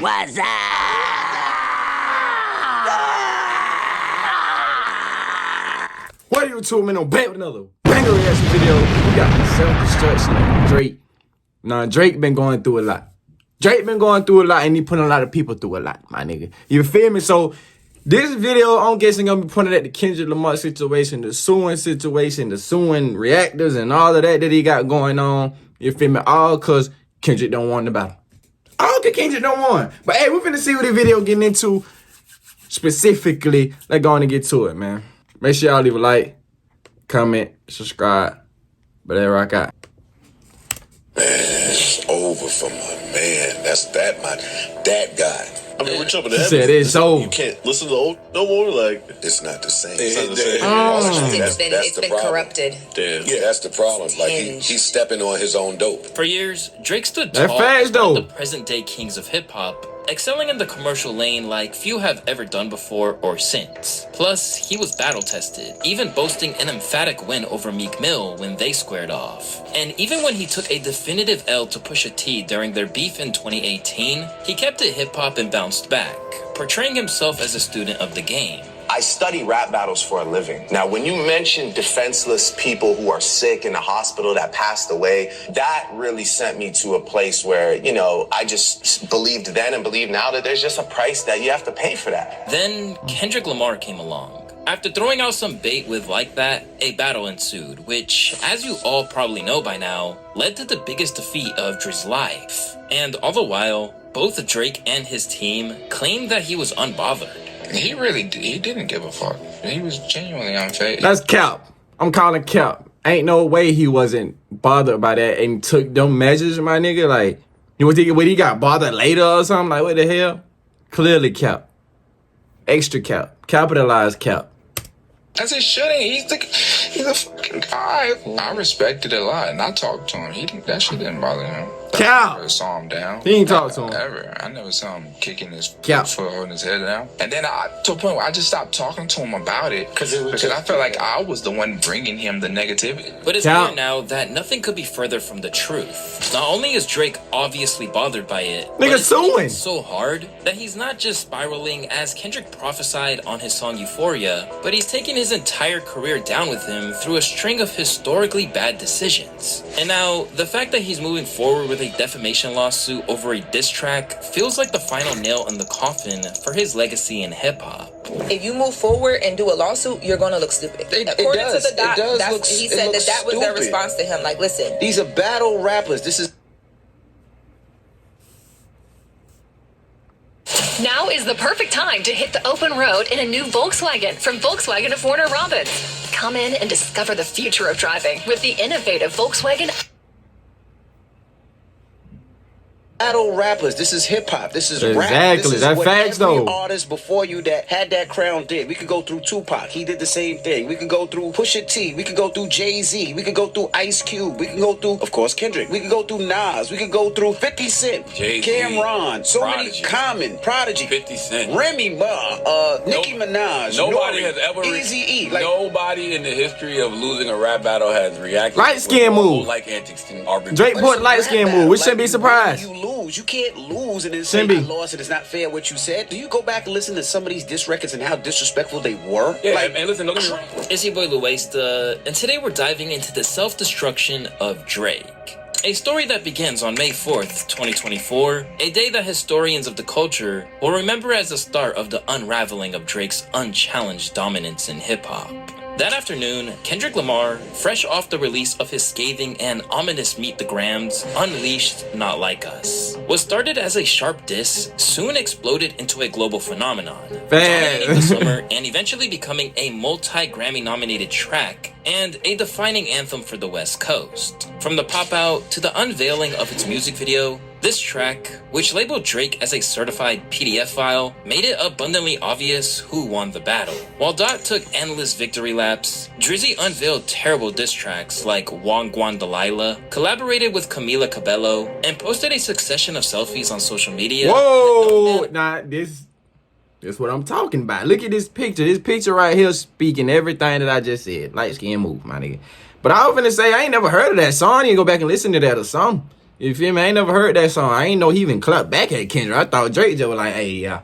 What's up? What are you two men on back with another banger reaction video? We got self-destruction of Drake. Now Drake been going through a lot. And he putting a lot of people through a lot, my nigga. You feel me? So this video, I'm guessing gonna be pointing at the Kendrick Lamar situation, the suing reactors and all of that he got going on. You feel me? All cause Kendrick don't want the battle. All cause Kendrick don't want. But hey, we finna see what the video getting into specifically. Let's go on and get to it, man. Make sure y'all leave a like, comment, subscribe. But there rock out. Man, it's over for my man. That's that guy. I mean, we're jumping He ahead. said it's over. You can't listen to the old no more. Like, It's not the same. It's not the same. It's been corrupted. damn. Yeah, that's the problem. Like he's stepping on his own dope. For years, Drake stood That tall facts, as one of though. the present-day kings of hip-hop, excelling in the commercial lane like few have ever done before or since. Plus, he was battle-tested, even boasting an emphatic win over Meek Mill when they squared off. And even when he took a definitive L to Pusha T during their beef in 2018, he kept it hip-hop and bounced back, portraying himself as a student of the game. I study rap battles for a living. Now, when you mention defenseless people who are sick in the hospital that passed away, that really sent me to a place where, you know, I just believed then and believe now that there's just a price that you have to pay for that. Then Kendrick Lamar came along. After throwing out some bait with Like That, a battle ensued, which, as you all probably know by now, led to the biggest defeat of Dre's life. And all the while, both Drake and his team claimed that he was unbothered. He didn't give a fuck. He was genuinely unfazed. That's cap. I'm calling cap. Ain't no way he wasn't bothered by that and took them measures, my nigga. Like, you would think when he got bothered later or something? Like, what the hell? Clearly cap. Extra cap. Capitalized cap. As it shouldn't. He's a fucking guy. I respected it a lot, and I talked to him. That shit didn't bother him. Cap. I never saw him down. He ain't talk to him. Ever. I never saw him kicking his Cap. foot, holding his head down. And then to a point where I just stopped talking to him about it because I felt like I was the one bringing him the negativity. But it's Cap. clear now that nothing could be further from the truth. Not only is Drake obviously bothered by it, but Nigga it's hitting suing. so hard that he's not just spiraling as Kendrick prophesied on his song Euphoria, but he's taking his entire career down with him through a string of historically bad decisions. And now, the fact that he's moving forward with a defamation lawsuit over a diss track feels like the final nail in the coffin for his legacy in hip-hop. If you move forward and do a lawsuit, you're gonna look stupid. According to the doc, he said that was their response to him. Like, listen, these are battle rappers. This is. Now is the perfect time to hit the open road in a new Volkswagen from Volkswagen of Warner Robins. Come in and discover the future of driving with the innovative Volkswagen. Battle rappers. This is hip hop. This is rap. Exactly. This is That's what facts, every though. artist before you that had that crown did. We could go through Tupac. He did the same thing. We could go through Pusha T. We could go through Jay-Z. We could go through Ice Cube. We could go through, of course, Kendrick. We could go through Nas. We could go through 50 Cent, Jay-Z, Cameron. So Prodigy. many Common, Prodigy, 50 Cent. Remy Ma, Nicki Minaj. Nobody Nori, has ever Eazy-E. Like, nobody in the history of losing a rap battle has reacted Light skin with move. like antics to RB. Drake put light skin move. We shouldn't be surprised. You lose. You can't lose and then say Shouldn't I be. lost and it's not fair what you said. Do you go back and listen to some of these diss records and how disrespectful they were? Yeah, Like, and listen, don't get me wrong. It's your boy Luesta, and today we're diving into the self-destruction of Drake. A story that begins on May 4th, 2024, a day that historians of the culture will remember as the start of the unraveling of Drake's unchallenged dominance in hip-hop. That afternoon, Kendrick Lamar, fresh off the release of his scathing and ominous Meet the Grams, Unleashed Not Like Us, was started as a sharp diss, soon exploded into a global phenomenon, dominating the summer and eventually becoming a multi-Grammy nominated track and a defining anthem for the West Coast. From the pop-out to the unveiling of its music video, this track, which labeled Drake as a certified PDF file, made it abundantly obvious who won the battle. While Dot took endless victory laps, Drizzy unveiled terrible diss tracks like Wong Guan Delilah, collaborated with Camila Cabello, and posted a succession of selfies on social media. Whoa! Nah, this what I'm talking about. Look at this picture. This picture right here speaking everything that I just said. Light skin move, my nigga. But I was finna say, I ain't never heard of that song. You can go back and listen to that or something. You feel me? I ain't never heard that song. I ain't know he even clapped back at Kendrick. I thought Drake just was like, hey, yeah.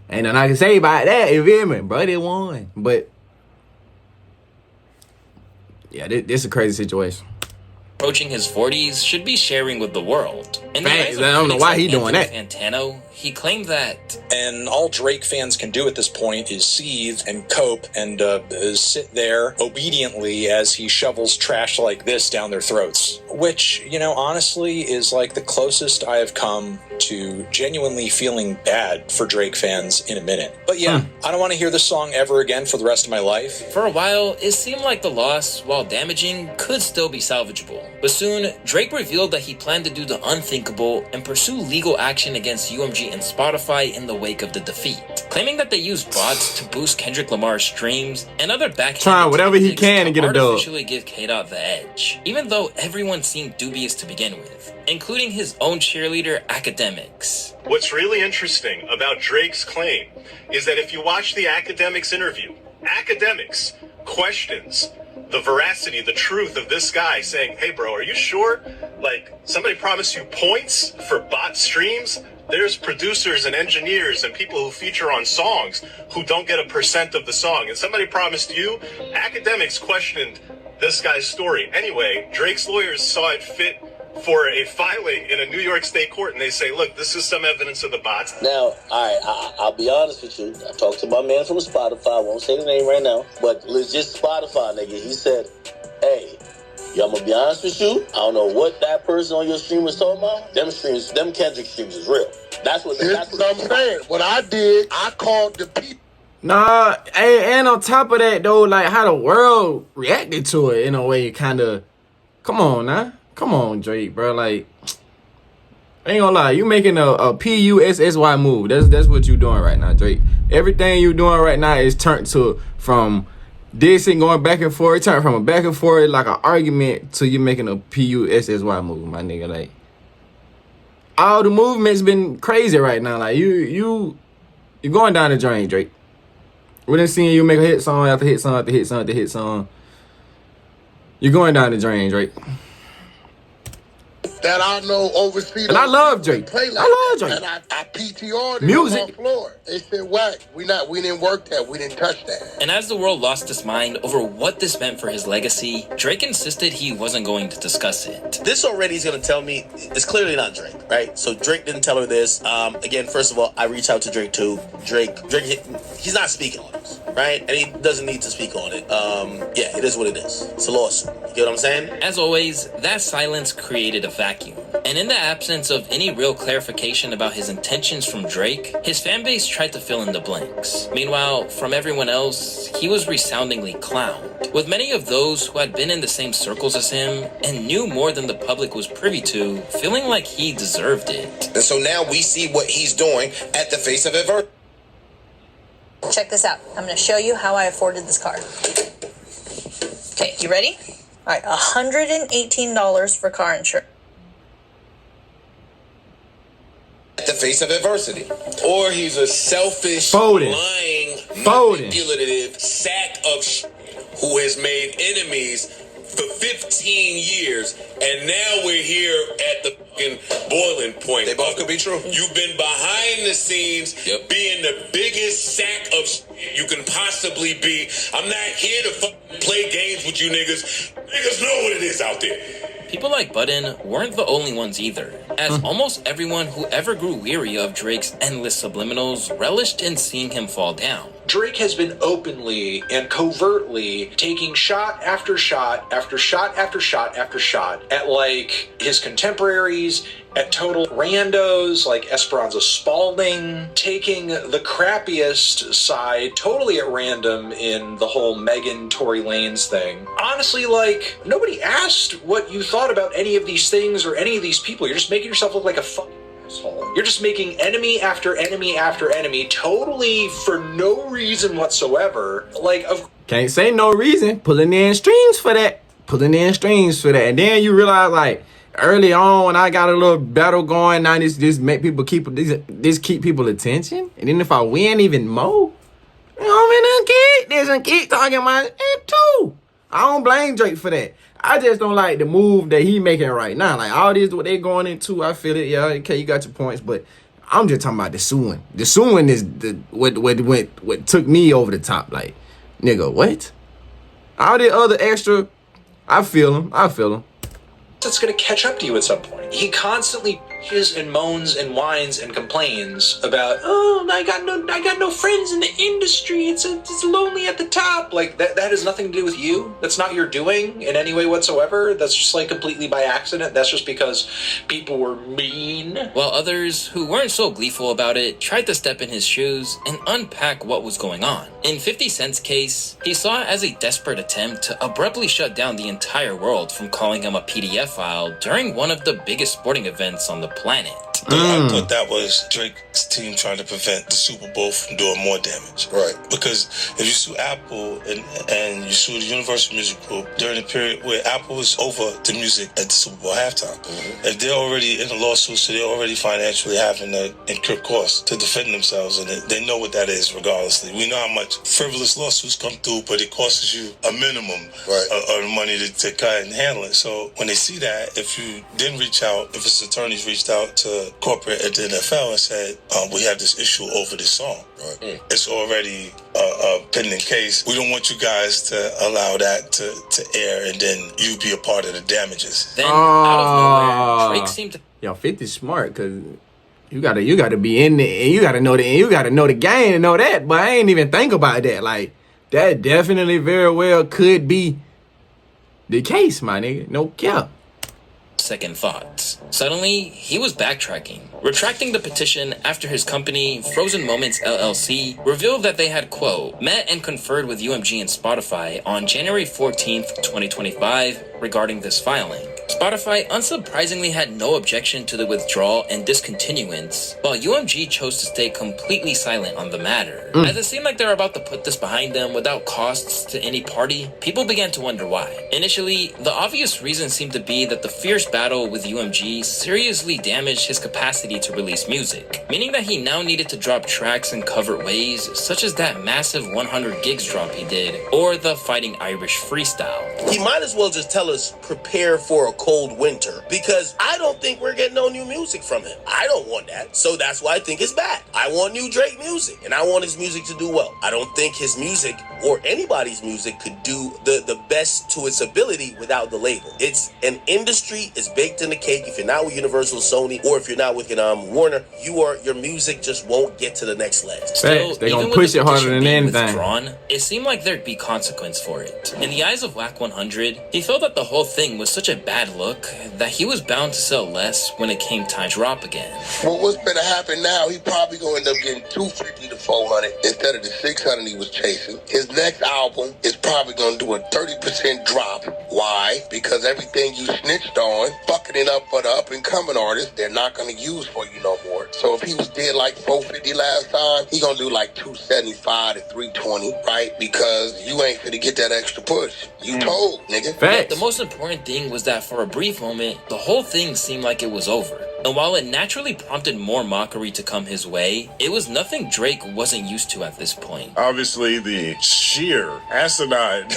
Ain't nothing I can say about that. You feel me? Bro, they won. But, yeah, this is a crazy situation. Approaching his 40s should be sharing with the world. And I don't know why he doing that. Fantano, he claimed that. And all Drake fans can do at this point is seethe and cope and sit there obediently as he shovels trash like this down their throats. Which, you know, honestly is like the closest I have come to genuinely feeling bad for Drake fans in a minute. But yeah, I don't want to hear this song ever again for the rest of my life. For a while, it seemed like the loss, while damaging, could still be salvageable. But soon, Drake revealed that he planned to do the unthinkable and pursue legal action against UMG and Spotify in the wake of the defeat, claiming that they used bots to boost Kendrick Lamar's streams and other backhanded trying whatever he can to get a dub. Artificially give K-Dot the edge, even though everyone seemed dubious to begin with, including his own cheerleader, Academics. What's really interesting about Drake's claim is that if you watch the Academics interview, Academics questions the veracity, the truth of this guy saying, hey bro, are you sure? Like, somebody promised you points for bot streams? There's producers and engineers and people who feature on songs who don't get a % of the song. And somebody promised you? Academics questioned this guy's story. Anyway, Drake's lawyers saw it fit for a filing in a New York state court, and they say, look, this is some evidence of the bots. Now, I'll be honest with you. I talked to my man from Spotify. I won't say his name right now, but legit Spotify nigga. He said, hey, I'm gonna be honest with you. I don't know what that person on your stream was talking about. Them streams, them Kendrick streams is real. That's what I'm saying. What I did, I called the people. Nah, and on top of that, though, like, how the world reacted to it in a way, kind of, come on, now. Come on, Drake, bro. Like, I ain't gonna lie. You making a PUSSY move. That's what you doing right now, Drake. Everything you doing right now is turned to from this and going back and forth. Turn from a back and forth, like an argument, to you making a PUSSY move, my nigga. Like, all the movement's been crazy right now. Like, you going down the drain, Drake. We done seen you make a hit song after hit song after hit song after hit song. You're going down the drain, Drake. That I know overseas. And I love Drake. I love Drake. And I PTR'd it music on my floor. They said, whack. We didn't work that. We didn't touch that. And as the world lost its mind over what this meant for his legacy, Drake insisted he wasn't going to discuss it. This already is going to tell me it's clearly not Drake, right? So Drake didn't tell her this. Again, first of all, I reached out to Drake too. Drake, he's not speaking on this, right? And he doesn't need to speak on it. Yeah, it is what it is. It's a lawsuit. You get what I'm saying? As always, that silence created a vacuum. And in the absence of any real clarification about his intentions from Drake, his fanbase tried to fill in the blanks. Meanwhile, from everyone else, he was resoundingly clowned, with many of those who had been in the same circles as him and knew more than the public was privy to, feeling like he deserved it. And so now we see what he's doing at the face of adversity. Check this out. I'm going to show you how I afforded this car. Okay, you ready? All right, $118 for car insurance. At the face of adversity. Or he's a selfish, lying, manipulative sack of who has made enemies for 15 years, and now we're here at the fucking boiling point. They both could be true. You've been behind the scenes, being the biggest sack of you can possibly be. I'm not here to fucking play games with you niggas. Niggas know what it is out there. People like Budden weren't the only ones either, as almost everyone who ever grew weary of Drake's endless subliminals relished in seeing him fall down. Drake has been openly and covertly taking shot after shot after shot after shot after shot at, like, his contemporaries, at total randos like Esperanza Spalding, taking the crappiest side totally at random in the whole Megan Tory Lanez thing. Honestly, like, nobody asked what you thought about any of these things or any of these people. You're just making yourself look like a fucking asshole. You're just making enemy after enemy after enemy totally for no reason whatsoever. Like, can't say no reason. Pulling in streams for that. And then you realize, like, early on when I got a little battle going, now this make people keep people attention. And then if I win even more, I'm gonna keep talking about it too. I don't blame Drake for that. I just don't like the move that he making right now. Like all this, what they going into, I feel it. Yeah, okay, you got your points, but I'm just talking about the suing. The suing is what took me over the top. Like, nigga, what? All the other extra, I feel him. That's going to catch up to you at some point. He constantly bitches and moans and whines and complains about, oh, I got no friends in the industry. It's lonely at the top. Like that has nothing to do with you. That's not your doing in any way whatsoever. That's just like completely by accident. That's just because people were mean. While others who weren't so gleeful about it tried to step in his shoes and unpack what was going on. In 50 Cent's case, he saw it as a desperate attempt to abruptly shut down the entire world from calling him a PDF file during one of the biggest sporting events on the planet. I thought that was Drake's team trying to prevent the Super Bowl from doing more damage. Right. Because if you sue Apple and you sue the Universal Music Group during the period where Apple was over the music at the Super Bowl halftime, if they're already in a lawsuit, so they're already financially having to incur costs to defend themselves, and they know what that is regardlessly. We know how much frivolous lawsuits come through, but it costs you a minimum of the money to cut and handle it. So when they see that, if you didn't reach out, if its attorneys reached out to corporate at the NFL and said, we have this issue over this song. Right. It's already a pending case. We don't want you guys to allow that to air and then you be a part of the damages. Then, out of nowhere, Drake seemed to... Yo, 50's smart, because you gotta be in there, and you gotta know the game and know that, but I ain't even think about that. Like, that definitely very well could be the case, my nigga. No cap. Second thoughts. Suddenly, he was backtracking, retracting the petition after his company, Frozen Moments LLC, revealed that they had, quote, met and conferred with UMG and Spotify on January 14th, 2025 regarding this filing. Spotify unsurprisingly had no objection to the withdrawal and discontinuance, while UMG chose to stay completely silent on the matter. As it seemed like they were about to put this behind them without costs to any party, people began to wonder why. Initially, the obvious reason seemed to be that the fierce battle with UMG seriously damaged his capacity to release music, meaning that he now needed to drop tracks in covered ways, such as that massive 100 gigs drop he did, or the Fighting Irish freestyle. He might as well just tell us, prepare for a cold winter, because I don't think we're getting no new music from him. I don't want that, so that's why I think it's bad. I want new Drake music, and I want his music to do well. I don't think his music or anybody's music could do the best to its ability without the label. It's an industry, it's baked in the cake. If you're not with Universal, Sony, or if you're not with Warner, your music just won't get to the next leg. Still, they gonna push it harder than anything. Withdrawn, it seemed like there'd be consequence for it. In the eyes of Wack 100, he felt that the whole thing was such a bad look that he was bound to sell less when it came time to drop again. Well, what's gonna happen now? He probably gonna end up getting 250 to 400 instead of the 600 he was chasing. His next album is probably gonna do a 30% drop. Why? Because everything you snitched on, fucking it up for the up and coming artists, they're not gonna use for you no more. So if he was did like 450 last time, he gonna do like 275 to 320, right? Because you ain't gonna get that extra push. You told, nigga. Yet the most important thing was that for a brief moment, the whole thing seemed like it was over. And while it naturally prompted more mockery to come his way, it was nothing Drake wasn't used to at this point. Obviously, the sheer asinine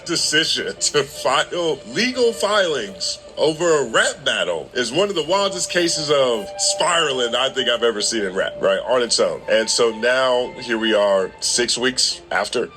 decision to file legal filings over a rap battle is one of the wildest cases of spiraling I think I've ever seen in rap, right, on its own. And so now, here we are 6 weeks after,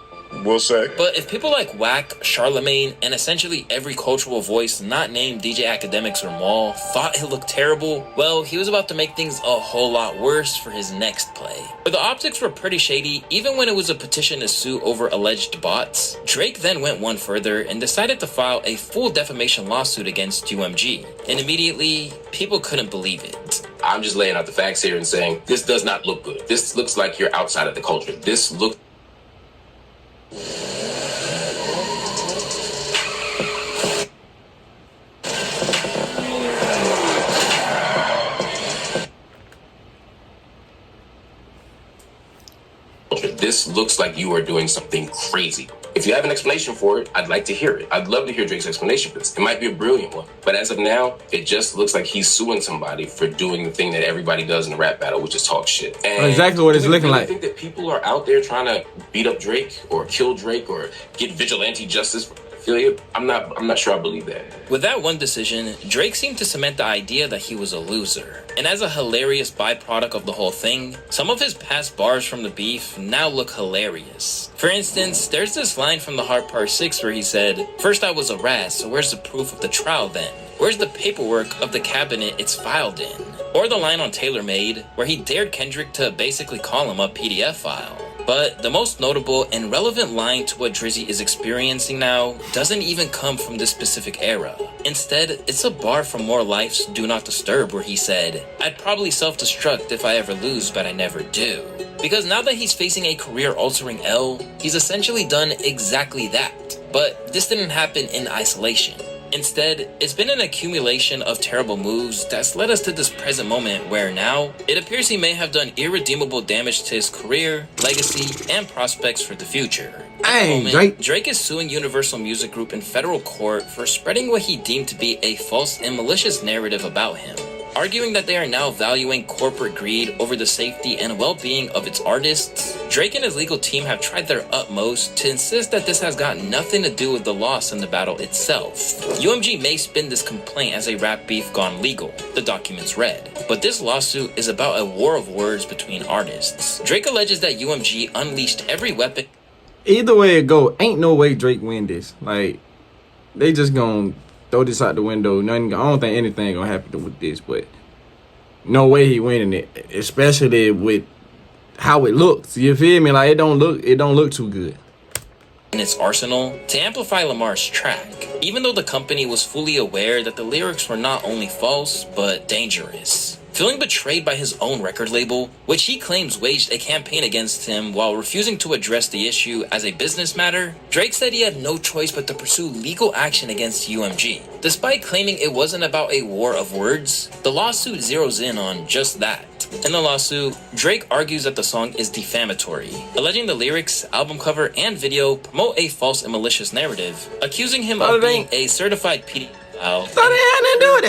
we'll say. But if people like Wack, Charlemagne, and essentially every cultural voice not named DJ Academics or Maul thought it looked terrible, well, he was about to make things a whole lot worse for his next play. But the optics were pretty shady, even when it was a petition to sue over alleged bots. Drake then went one further and decided to file a full defamation lawsuit against UMG. And immediately, people couldn't believe it. I'm just laying out the facts here and saying, this does not look good. This looks like you're outside of the culture. This looks... This looks like you are doing something crazy. If you have an explanation for it, I'd like to hear it. I'd love to hear Drake's explanation for this. It might be a brilliant one, but as of now, it just looks like he's suing somebody for doing the thing that everybody does in a rap battle, which is talk shit. And exactly what it's looking like. I think that people are out there trying to beat up Drake or kill Drake or get vigilante justice. I'm not sure I believe that. With that one decision, Drake seemed to cement the idea that he was a loser. And as a hilarious byproduct of the whole thing, some of his past bars from the beef now look hilarious. For instance, there's this line from The Heart Part 6 where he said, "First I was a rat, so where's the proof of the trial then? Where's the paperwork of the cabinet it's filed in?" Or the line on Taylor Made, where he dared Kendrick to basically call him a PDF file. But the most notable and relevant line to what Drizzy is experiencing now doesn't even come from this specific era. Instead, it's a bar from More Life's Do Not Disturb where he said, "I'd probably self-destruct if I ever lose, but I never do." Because now that he's facing a career-altering L, he's essentially done exactly that. But this didn't happen in isolation. Instead, it's been an accumulation of terrible moves that's led us to this present moment where now, it appears he may have done irredeemable damage to his career, legacy, and prospects for the future. Hey, Drake is suing Universal Music Group in federal court for spreading what he deemed to be a false and malicious narrative about him, arguing that they are now valuing corporate greed over the safety and well-being of its artists. Drake and his legal team have tried their utmost to insist that this has got nothing to do with the loss in the battle itself. UMG may spin this complaint as a rap beef gone legal, the documents read, but this lawsuit is about a war of words between artists. Drake alleges that UMG unleashed every weapon. Either way it go, ain't no way Drake win this. Like, they just gonna throw this out the window. Nothing. I don't think anything gonna happen with this, but no way he winning it, especially with how it looks. You feel me? Like, it don't look too good. In its arsenal to amplify Lamar's track, even though the company was fully aware that the lyrics were not only false but dangerous. Feeling betrayed by his own record label, which he claims waged a campaign against him while refusing to address the issue as a business matter, Drake said he had no choice but to pursue legal action against UMG. Despite claiming it wasn't about a war of words, the lawsuit zeroes in on just that. In the lawsuit, Drake argues that the song is defamatory, alleging the lyrics, album cover, and video promote a false and malicious narrative, accusing him of being a certified pedophile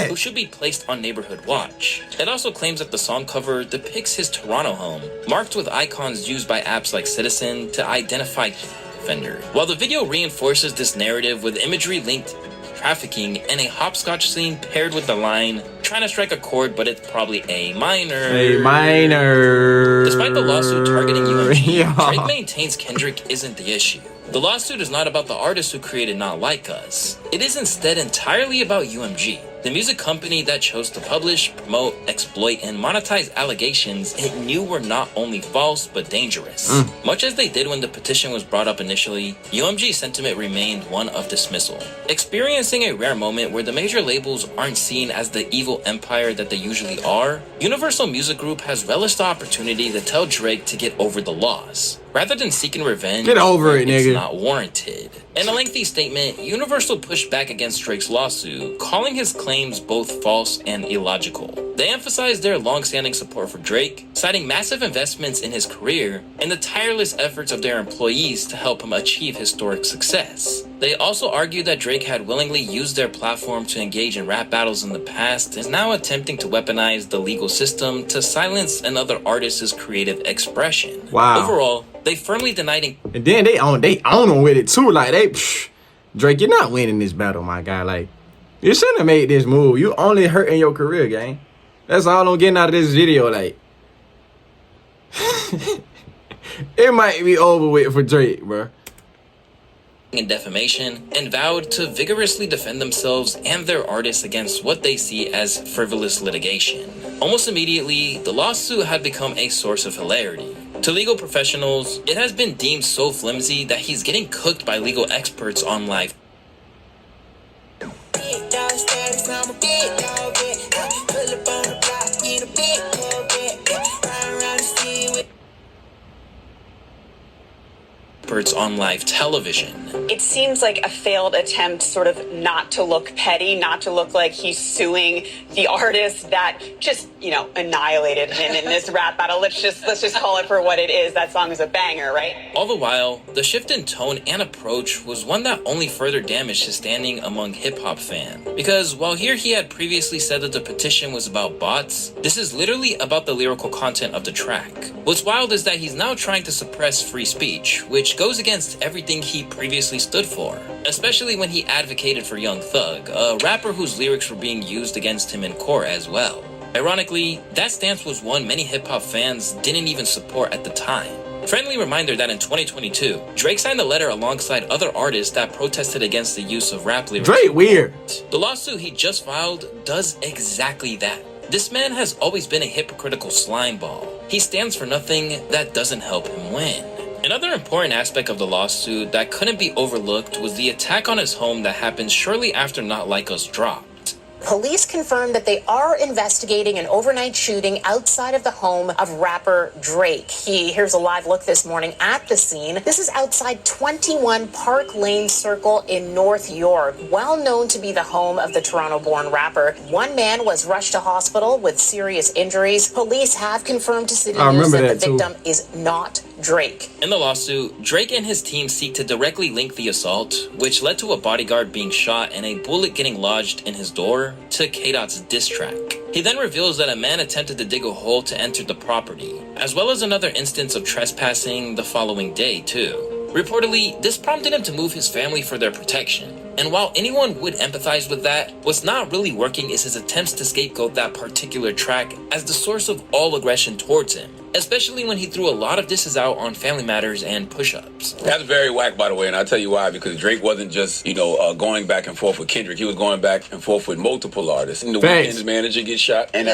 who should be placed on neighborhood watch. It also claims that the song cover depicts his Toronto home, marked with icons used by apps like Citizen to identify offenders, while the video reinforces this narrative with imagery linked trafficking and a hopscotch scene paired with the line, "Trying to strike a chord, but it's probably A minor." A minor. Despite the lawsuit targeting UMG, Drake maintains Kendrick isn't the issue. The lawsuit is not about the artist who created Not Like Us. It is instead entirely about UMG, the music company that chose to publish, promote, exploit, and monetize allegations it knew were not only false but dangerous. Much as they did when the petition was brought up initially, UMG's sentiment remained one of dismissal. Experiencing a rare moment where the major labels aren't seen as the evil empire that they usually are, Universal Music Group has relished the opportunity to tell Drake to get over the loss. Rather than seeking revenge, get over it, it's nigga. not warranted. In a lengthy statement, Universal pushed back against Drake's lawsuit, calling his claims both false and illogical. They emphasized their long-standing support for Drake, citing massive investments in his career and the tireless efforts of their employees to help him achieve historic success. They also argued that Drake had willingly used their platform to engage in rap battles in the past and is now attempting to weaponize the legal system to silence another artist's creative expression. Wow. Overall, they firmly denied. And then they own him with it too. Like, Drake, you're not winning this battle, my guy. Like, you shouldn't have made this move. You only hurting your career, gang. That's all I'm getting out of this video. Like, it might be over with for Drake, bro. In defamation, and vowed to vigorously defend themselves and their artists against what they see as frivolous litigation. Almost immediately, the lawsuit had become a source of hilarity. To legal professionals, it has been deemed so flimsy that he's getting cooked by legal experts on live. On live television. It seems like a failed attempt sort of not to look petty, not to look like he's suing the artist that just, annihilated him in this rap battle. Let's just call it for what it is. That song is a banger, right? All the while, the shift in tone and approach was one that only further damaged his standing among hip-hop fans. Because while here he had previously said that the petition was about bots, this is literally about the lyrical content of the track. What's wild is that he's now trying to suppress free speech, which goes against everything he previously stood for, especially when he advocated for Young Thug, a rapper whose lyrics were being used against him in court as well. Ironically, that stance was one many hip-hop fans didn't even support at the time. Friendly reminder that in 2022, Drake signed a letter alongside other artists that protested against the use of rap lyrics. Drake weird. The lawsuit he just filed does exactly that. This man has always been a hypocritical slimeball. He stands for nothing that doesn't help him win. Another important aspect of the lawsuit that couldn't be overlooked was the attack on his home that happened shortly after Not Like Us dropped. Police confirmed that they are investigating an overnight shooting outside of the home of rapper Drake. Here's a live look this morning at the scene. This is outside 21 Park Lane Circle in North York, well known to be the home of the Toronto-born rapper. One man was rushed to hospital with serious injuries. Police have confirmed to City News that the victim is not Drake. In the lawsuit, Drake and his team seek to directly link the assault, which led to a bodyguard being shot and a bullet getting lodged in his door, to K-Dot's diss track. He then reveals that a man attempted to dig a hole to enter the property, as well as another instance of trespassing the following day too. Reportedly, this prompted him to move his family for their protection. And while anyone would empathize with that, what's not really working is his attempts to scapegoat that particular track as the source of all aggression towards him, especially when he threw a lot of disses out on Family Matters and push-ups. That's very whack, by the way, and I'll tell you why. Because Drake wasn't just, going back and forth with Kendrick. He was going back and forth with multiple artists. And the Weeknd's manager gets shot. And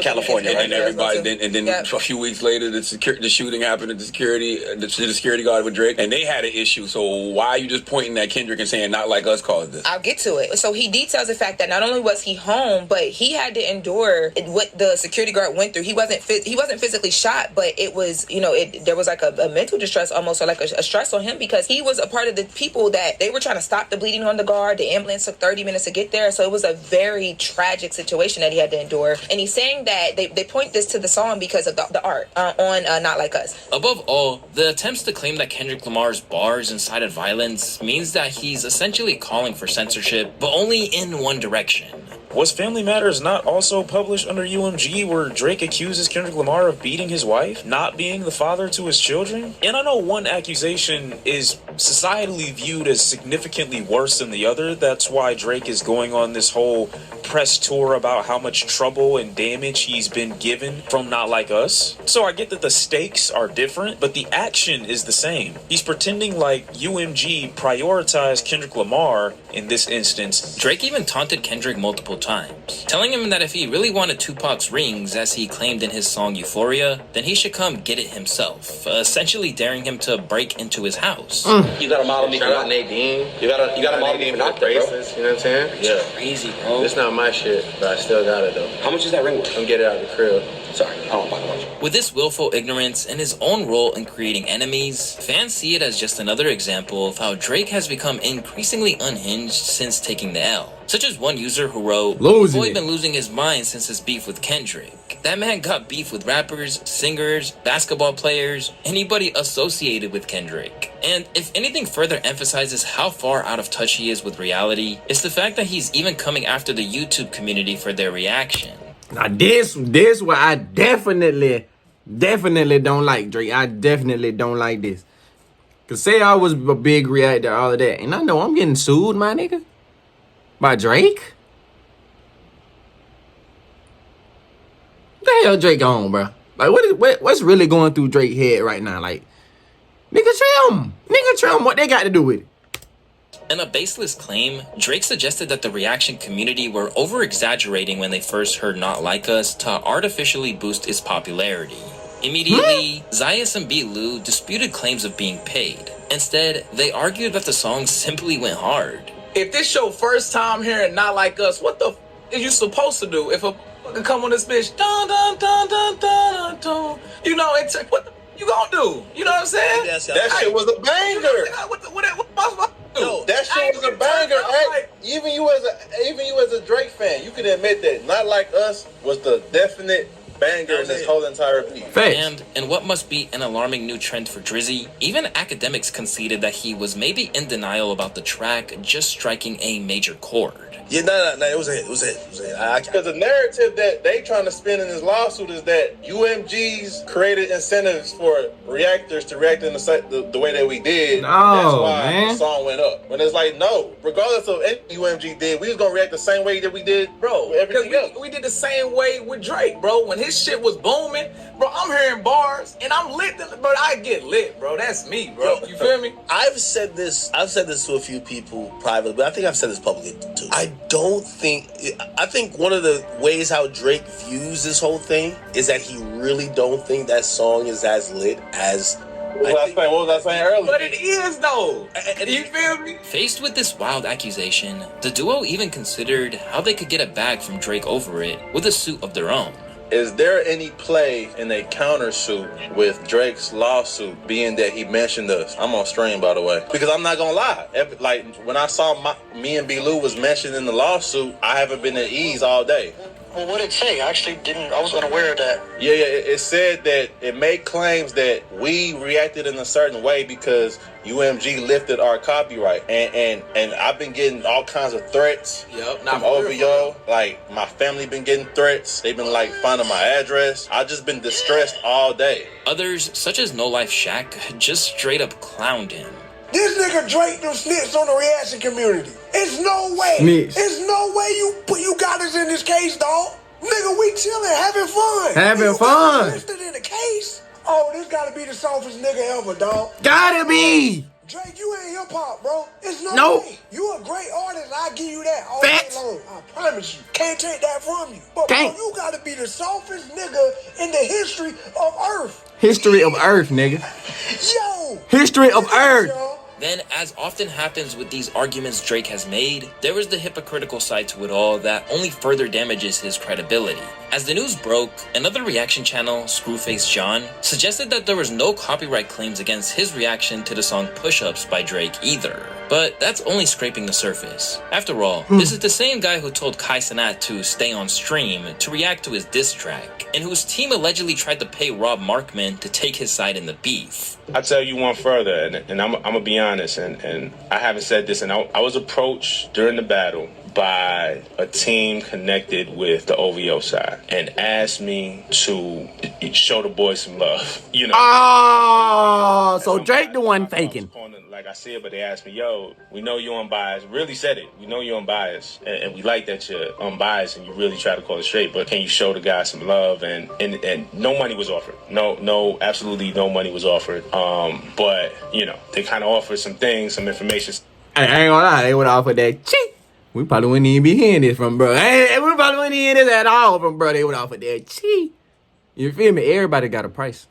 California, and right? then everybody, then a few weeks later, the shooting happened at the security guard with Drake, and they had an issue. So why are you just pointing at Kendrick and saying Not Like Us caused this? I'll get to it. So he details the fact that not only was he home, but he had to endure what the security guard went through. He wasn't physically shot, but it was, there was like a mental distress almost, or like a stress on him, because he was a part of the people that they were trying to stop the bleeding on the guard. The ambulance took 30 minutes to get there. So it was a very tragic situation that he had to endure. And he's saying that they point this to the song because of the art on Not Like Us. Above all, the attempts to claim that Kendrick Lamar's bars incited violence means that he's essentially calling for censorship, but only in one direction. Was Family Matters not also published under UMG, where Drake accuses Kendrick Lamar of beating his wife, not being the father to his children? And I know one accusation is societally viewed as significantly worse than the other. That's why Drake is going on this whole press tour about how much trouble and damage he's been given from Not Like Us. So I get that the stakes are different, but the action is the same. He's pretending like UMG prioritized Kendrick Lamar in this instance. Drake even taunted Kendrick multiple times, telling him that if he really wanted Tupac's rings, as he claimed in his song Euphoria, then he should come get it himself, essentially daring him to break into his house. You gotta model me for nothing, Nadine. You gotta model me for nothing, bracelets, you know what I'm saying? Yeah. Crazy, bro. It's not my shit, but I still got it though. How much is that ring worth? I'm get it out of the crib. Sorry, I don't buy much. With this willful ignorance and his own role in creating enemies, fans see it as just another example of how Drake has become increasingly unhinged since taking the L. Such as one user who wrote, "Boy been losing his mind since his beef with Kendrick. That man got beef with rappers, singers, basketball players, anybody associated with Kendrick." And if anything further emphasizes how far out of touch he is with reality, it's the fact that he's even coming after the YouTube community for their reaction. Now this what I definitely don't like, Drake. I definitely don't like this. Cause say I was a big reactor, all of that, and I know I'm getting sued, my nigga, by Drake. What the hell Drake on, bro? Like what's really going through Drake's head right now? Like, nigga trim, what they got to do with it? In a baseless claim, Drake suggested that the reaction community were over-exaggerating when they first heard Not Like Us to artificially boost its popularity. Immediately, Zayas and B. Lou disputed claims of being paid. Instead, they argued that the song simply went hard. If this your first time hearing Not Like Us, what the f*** are you supposed to do? If a fucker come on this bitch, dun dun dun dun dun dun, what the you gonna do? You know what I'm saying? That shit was a banger. Yo, that shit was a banger. Even you as a Drake fan, you can admit that Not Like Us was the definite banger in this whole entire beat. And in what must be an alarming new trend for Drizzy, even academics conceded that he was maybe in denial about the track just striking a major chord. Yeah, no, it was a hit. It was a hit. Because the narrative that they trying to spin in this lawsuit is that UMG's created incentives for reactors to react in the way that we did. No, that's why man. the song went up. When it's like, no, regardless of anything UMG did, we was gonna react the same way that we did, bro. Because we did the same way with Drake, bro. When his shit was booming, bro, I'm hearing bars and I'm lit, but I get lit, bro. That's me, bro. You feel me? I've said this to a few people privately, but I think I've said this publicly too. I think one of the ways how Drake views this whole thing is that he really don't think that song is as lit as what was I saying earlier? But it is though. You feel me? Faced with this wild accusation, the duo even considered how they could get a bag from Drake over it with a suit of their own. Is there any play in a countersuit with Drake's lawsuit, being that he mentioned us? I'm on stream, by the way. Because I'm not gonna lie, like when I saw me and B. Lou was mentioned in the lawsuit, I haven't been at ease all day. Well, what did it say? I was unaware of that. Yeah, it said that it made claims that we reacted in a certain way because UMG lifted our copyright. And I've been getting all kinds of threats from OVO. Like, my family been getting threats. They've been, like, finding my address. I've just been distressed all day. Others, such as No Life Shaq, just straight up clowned him. This nigga Drake done snitched on the reaction community. It's no way. It's no way you got us in this case, dog. Nigga, we chilling, having fun. Having fun. Listed in the case. Oh, this gotta be the softest nigga ever, dog. Gotta be. Drake, you ain't hip hop, bro. It's no way. You a great artist. I give you that all day long. I promise you. Can't take that from you. But bro, you gotta be the softest nigga in the history of Earth. History of Earth, nigga. Yo. History of Earth. Then, as often happens with these arguments Drake has made, there was the hypocritical side to it all that only further damages his credibility. As the news broke, another reaction channel, Screwface John, suggested that there was no copyright claims against his reaction to the song Push-Ups by Drake either. But that's only scraping the surface. After all, this is the same guy who told Kai Cenat to stay on stream to react to his diss track, and whose team allegedly tried to pay Rob Markman to take his side in the beef. I tell you one further, and I'm gonna be honest, and I haven't said this, and I was approached during the battle by a team connected with the OVO side and asked me to show the boys some love. You know. Oh, so Drake the one faking. Like I said, but they asked me, yo, we know you're unbiased. Really said it. We know you're unbiased. And we like that you're unbiased and you really try to call it straight. But can you show the guy some love? And no money was offered. No, absolutely no money was offered. But, you know, they kind of offered some things, some information. I ain't gonna lie, they would offer that cheap. We probably wouldn't even be hearing this from bro. We probably wouldn't hear this at all from bro. They would offer that cheap. You feel me? Everybody got a price.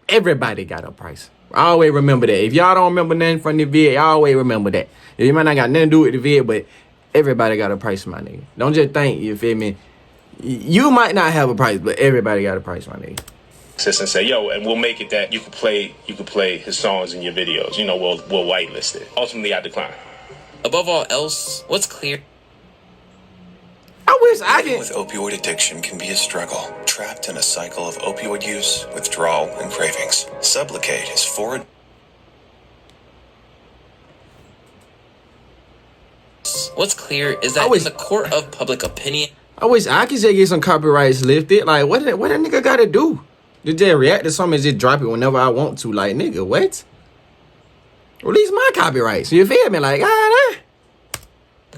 Everybody got a price. Always remember that. If y'all don't remember nothing from the vid, always remember that. You might not got nothing to do with the vid, but everybody got a price, my nigga. Don't just think, you feel me? You might not have a price, but everybody got a price, my nigga. And say, yo, and we'll make it that you could play his songs in your videos. You know, we'll whitelist it. Ultimately, I decline. Above all else, what's clear? I wish I could. Living with opioid addiction can be a struggle. Trapped in a cycle of opioid use, withdrawal, and cravings. Sublocade is forward. What's clear is that in the court of public opinion, I wish I could say get some copyrights lifted. Like, what a nigga gotta do? Just react to something and just drop it whenever I want to. Like, nigga, what? Release my copyrights. You feel me? Like,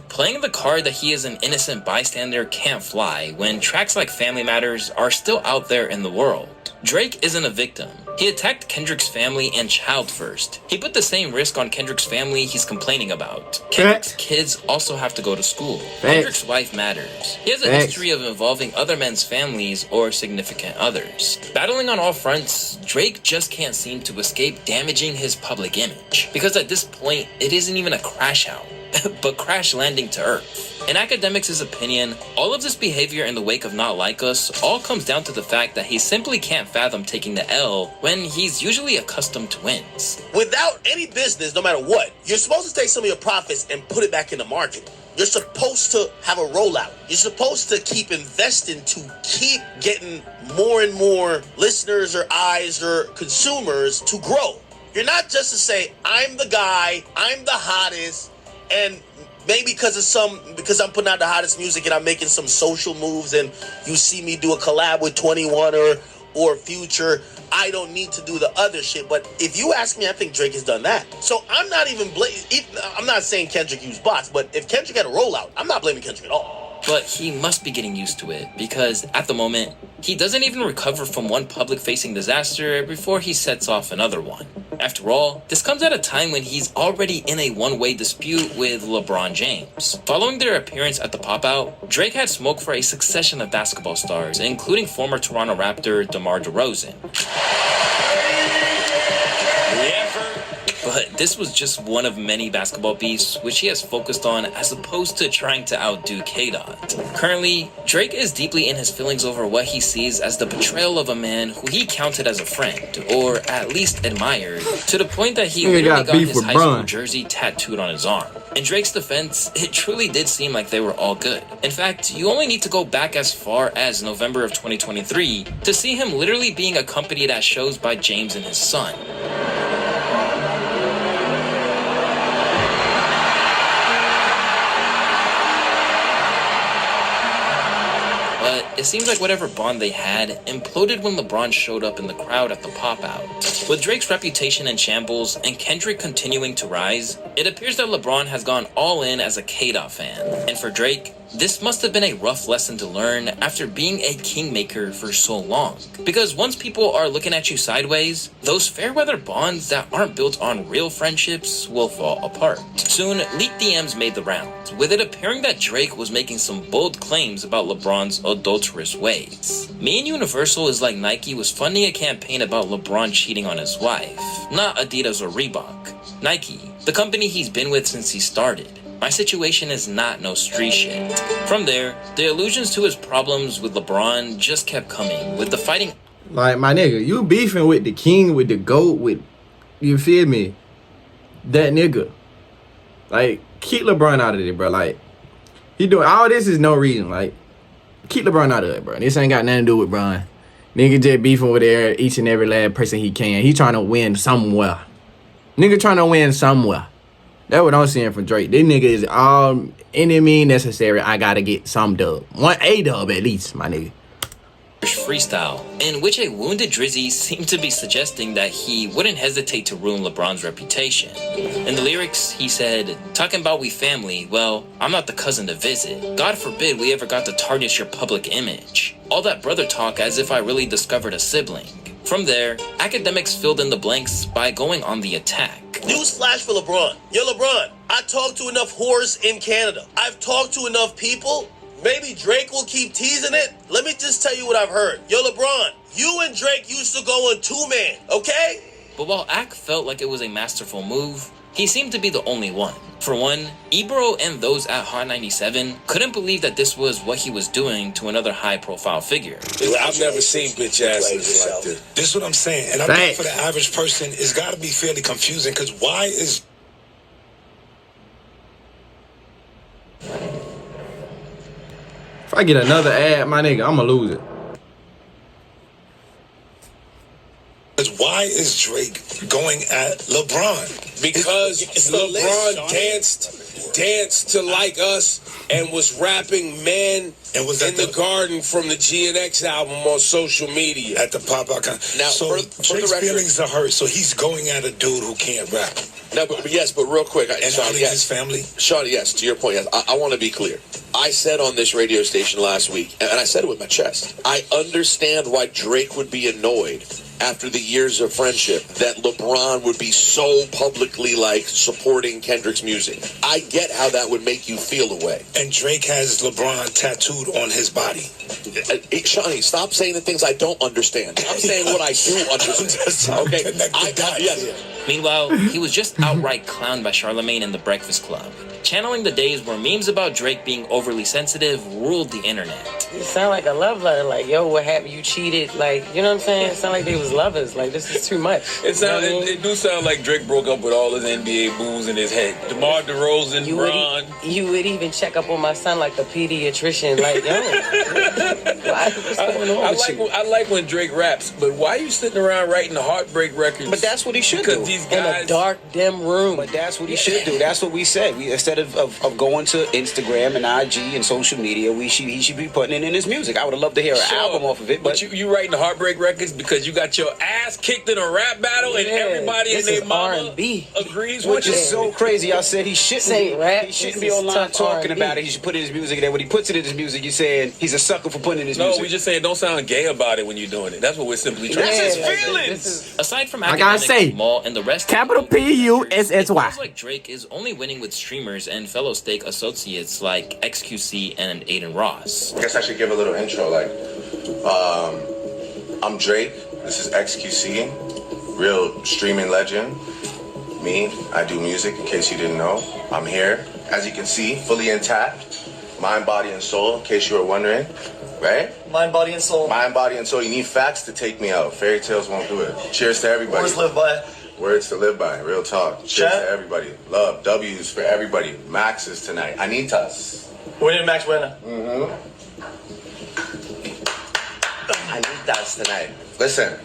playing the card that he is an innocent bystander can't fly when tracks like Family Matters are still out there in the world. Drake isn't a victim. He attacked Kendrick's family and child first. He put the same risk on Kendrick's family he's complaining about. Kendrick's kids also have to go to school. Kendrick's wife matters. He has a history of involving other men's families or significant others. Battling on all fronts, Drake just can't seem to escape damaging his public image. Because at this point, it isn't even a crash out, but crash landing to earth. In Academics' opinion, all of this behavior in the wake of Not Like Us all comes down to the fact that he simply can't fathom taking the L when he's usually accustomed to wins. Without any business, no matter what, you're supposed to take some of your profits and put it back in the market. You're supposed to have a rollout. You're supposed to keep investing to keep getting more and more listeners or eyes or consumers to grow. You're not just to say, I'm the guy, I'm the hottest, and maybe because I'm putting out the hottest music and I'm making some social moves and you see me do a collab with 21 or Future, I don't need to do the other shit. But if you ask me, I think Drake has done that. So I'm not even I'm not saying Kendrick used bots, but if Kendrick had a rollout, I'm not blaming Kendrick at all. But he must be getting used to it, because at the moment, he doesn't even recover from one public-facing disaster before he sets off another one. After all, this comes at a time when he's already in a one-way dispute with LeBron James. Following their appearance at the Pop-Out, Drake had smoke for a succession of basketball stars, including former Toronto Raptor DeMar DeRozan. But this was just one of many basketball beefs which he has focused on as opposed to trying to outdo K-Dot. Currently, Drake is deeply in his feelings over what he sees as the betrayal of a man who he counted as a friend, or at least admired, to the point that he literally got his high school jersey tattooed on his arm. In Drake's defense, it truly did seem like they were all good. In fact, you only need to go back as far as November of 2023 to see him literally being accompanied at shows by James and his son. It seems like whatever bond they had imploded when LeBron showed up in the crowd at the Pop-Out. With Drake's reputation in shambles and Kendrick continuing to rise, it appears that LeBron has gone all in as a K-Dot fan. And for Drake, this must have been a rough lesson to learn after being a kingmaker for so long. Because once people are looking at you sideways, those fair-weather bonds that aren't built on real friendships will fall apart. Soon, leaked DMs made the rounds, with it appearing that Drake was making some bold claims about LeBron's adulterous ways. Me and Universal is like Nike was funding a campaign about LeBron cheating on his wife, not Adidas or Reebok. Nike, the company he's been with since he started. My situation is not no street shit. From there, the allusions to his problems with LeBron just kept coming, with the fighting. Like, my nigga, you beefing with the king, with the GOAT, with, you feel me? That nigga. Like, keep LeBron out of it, bro. Like, he doing all this is no reason. Like, keep LeBron out of it, bro. This ain't got nothing to do with Bron. Nigga just beefing with each and every last person he can. He trying to win somewhere. Nigga trying to win somewhere. That's what I'm seeing from Drake. This nigga is all any mean necessary. I gotta get some dub. A dub at least, my nigga. Freestyle, in which a wounded Drizzy seemed to be suggesting that he wouldn't hesitate to ruin LeBron's reputation. In the lyrics, he said, talking about we family, well, I'm not the cousin to visit. God forbid we ever got to tarnish your public image. All that brother talk as if I really discovered a sibling. From there, academics filled in the blanks by going on the attack. Newsflash for LeBron. Yo, LeBron, I talked to enough whores in Canada. I've talked to enough people. Maybe Drake will keep teasing it. Let me just tell you what I've heard. Yo, LeBron, you and Drake used to go on two-man, okay? But while Ak felt like it was a masterful move, he seemed to be the only one. For one, Ebro and those at Hot 97 couldn't believe that this was what he was doing to another high-profile figure. I've never seen bitch asses like this. This is what I'm saying. And I think for the average person, it's got to be fairly confusing, because why is... If I get another ad, my nigga, I'ma lose it. Why is Drake going at LeBron? Because LeBron danced to Like Us and was rapping Man in the Garden from the GNX album on social media. At the Pop-Out. Now, so for Drake's the record, feelings are hurt, so he's going at a dude who can't rap. No, but yes, but real quick. And Sean, only his family? Sean, yes, to your point, yes. I want to be clear. I said on this radio station last week, and I said it with my chest, I understand why Drake would be annoyed after the years of friendship that LeBron would be so publicly supporting Kendrick's music. I get how that would make you feel away. And Drake has LeBron tattooed on his body. Shawnee, stop saying the things I don't understand. I'm saying what I do understand. Okay? Yes. Meanwhile, he was just outright clowned by Charlemagne in The Breakfast Club, channeling the days where memes about Drake being overly sensitive ruled the internet. It sound like a love letter. Like, yo, what happened? You cheated. Like, you know what I'm saying? It sound like they was lovers. Like, this is too much. It do sound like Drake broke up with all his NBA booze in his head. DeMar DeRozan, Bron. You would even check up on my son like a pediatrician. Like, yo, what's going on with you? I like when Drake raps, but why are you sitting around writing heartbreak records? But that's what he should because do. These guys, in a dark, dim room. But that's what he should do. That's what we said. Instead of going to Instagram and IG and social media, he should be putting it in his music. I would have loved to hear an album off of it. But you writing heartbreak records because you got your ass kicked in a rap battle and everybody and their mama agrees with you. Which is so crazy. I said he shouldn't be online talking about it. He should put it in his music. And then when he puts it in his music, you're saying he's a sucker for putting it in his music. No, we're just saying don't sound gay about it when you're doing it. That's what we're simply trying to say. That's his feelings. Aside from I gotta say, Maul and the rest capital PUSSY. It feels like Drake is only winning with streamers and fellow Stake associates like XQC and Aiden Ross. I guess I should give a little intro. Like, I'm Drake. This is XQC, real streaming legend. Me, I do music. In case you didn't know, I'm here. As you can see, fully intact, mind, body, and soul. In case you were wondering, right? Mind, body, and soul. Mind, body, and soul. You need facts to take me out. Fairy tales won't do it. Cheers to everybody. Words live by. Words to live by. Real talk. Cheers to everybody. Love. W's for everybody. Maxes tonight. Anitas. Max winner. Anitas tonight. Listen.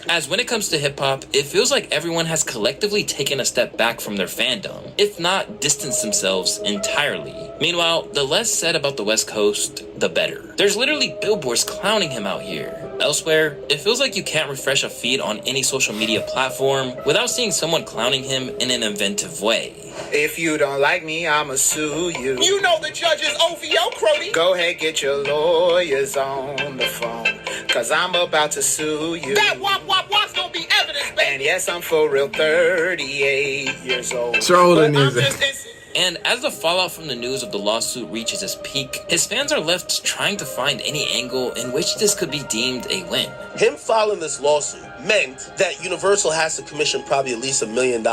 As when it comes to hip-hop, it feels like everyone has collectively taken a step back from their fandom, if not distanced themselves entirely. Meanwhile, the less said about the West Coast, the better. There's literally billboards clowning him out here. Elsewhere, it feels like you can't refresh a feed on any social media platform without seeing someone clowning him in an inventive way. If you don't like me, I'ma sue you. You know the judge is OVO, Crody. Go ahead, get your lawyers on the phone, cause I'm about to sue you. That wop's gonna be evidence, baby. And yes, I'm for real 38 years old. Trolling is And as the fallout from the news of the lawsuit reaches its peak, his fans are left trying to find any angle in which this could be deemed a win. Him filing this lawsuit meant that Universal has to commission probably at least $1 million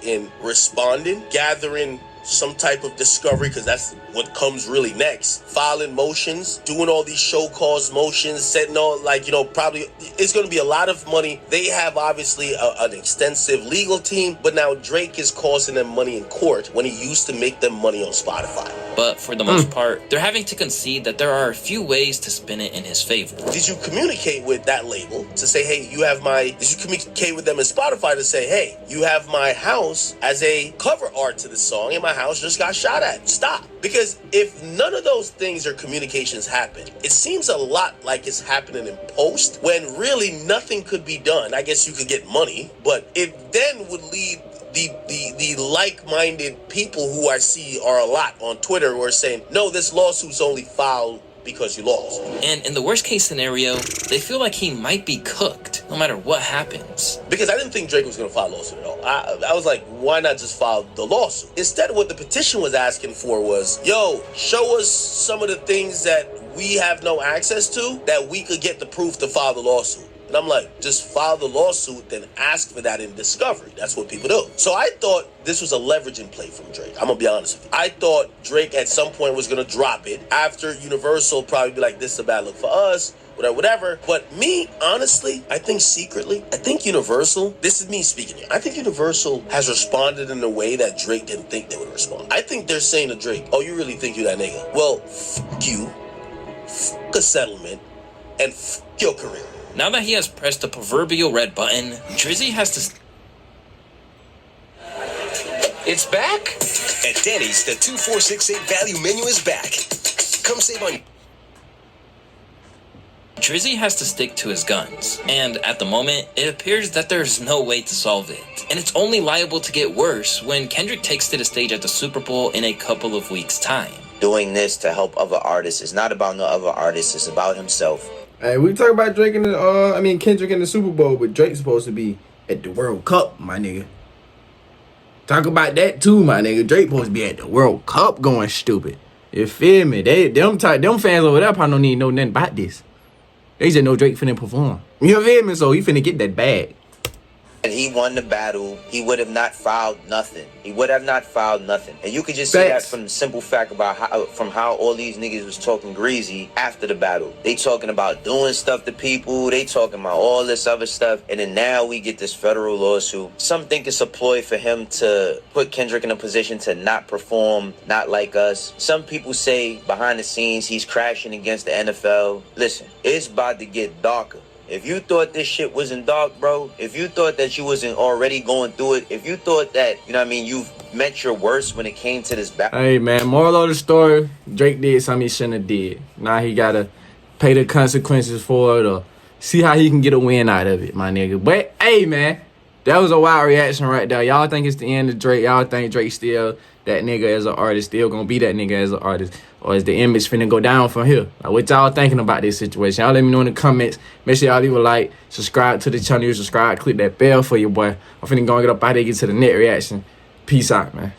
in responding, gathering some type of discovery, because that's what comes really next. Filing motions, doing all these show cause motions, setting all, probably it's going to be a lot of money. They have obviously an extensive legal team, but now Drake is costing them money in court when he used to make them money on Spotify. But for the most part, they're having to concede that there are a few ways to spin it in his favor. Did you communicate with that label to say, hey, did you communicate with them in Spotify to say, hey, you have my house as a cover art to the song and my house just got shot at? Stop. Because if none of those things or communications happen, it seems a lot like it's happening in post when really nothing could be done. I guess you could get money, but it then would lead the like-minded people who I see are a lot on Twitter who are saying, no, this lawsuit's only filed because you lost. And in the worst case scenario, they feel like he might be cooked no matter what happens. Because I didn't think Drake was going to file a lawsuit at all. I was like, why not just file the lawsuit? Instead, what the petition was asking for was, yo, show us some of the things that we have no access to that we could get the proof to file the lawsuit. And I'm like, just file the lawsuit, then ask for that in discovery. That's what people do. So I thought this was a leveraging play from Drake. I'm going to be honest with you. I thought Drake at some point was going to drop it after Universal probably be like, this is a bad look for us, whatever. But me, honestly, I think Universal, this is me speaking here, I think Universal has responded in a way that Drake didn't think they would respond. I think they're saying to Drake, oh, you really think you that nigga? Well, fuck you, fuck a settlement, and fuck your career. Now that he has pressed the proverbial red button, Drizzy has to... It's back! At Denny's, the 2468 value menu is back. Come save on... Drizzy has to stick to his guns, and at the moment, it appears that there's no way to solve it. And it's only liable to get worse when Kendrick takes to the stage at the Super Bowl in a couple of weeks' time. Doing this to help other artists is not about no other artists, it's about himself. Hey, we talk about Drake and Kendrick in the Super Bowl, but Drake's supposed to be at the World Cup, my nigga. Talk about that too, my nigga. Drake supposed to be at the World Cup going stupid. You feel me? Them fans over there probably don't need to know nothing about this. They just know Drake finna perform. You feel me? So he finna get that bag. and he won the battle, he would have not filed nothing. He would have not filed nothing. And you could just see that from the simple fact about how all these niggas was talking greasy after the battle. They talking about doing stuff to people. They talking about all this other stuff. And then now we get this federal lawsuit. Some think it's a ploy for him to put Kendrick in a position to not perform, not like us. Some people say behind the scenes he's crashing against the NFL. Listen, it's about to get darker. If you thought this shit wasn't dark, bro, if you thought that you wasn't already going through it, if you thought that, you know what I mean, you've met your worst when it came to this battle. Hey, man, moral of the story, Drake did something he shouldn't have did. Now he got to pay the consequences for it or see how he can get a win out of it, my nigga. But, hey, man, that was a wild reaction right there. Y'all think it's the end of Drake. Y'all think Drake still that nigga as an artist, still going to be that nigga as an artist. Or is the image finna go down from here? Like, what y'all thinking about this situation? Y'all let me know in the comments. Make sure y'all leave a like, subscribe to the channel, subscribe, click that bell for your boy. I'm finna go and get up out there, get to the net reaction. Peace out, man.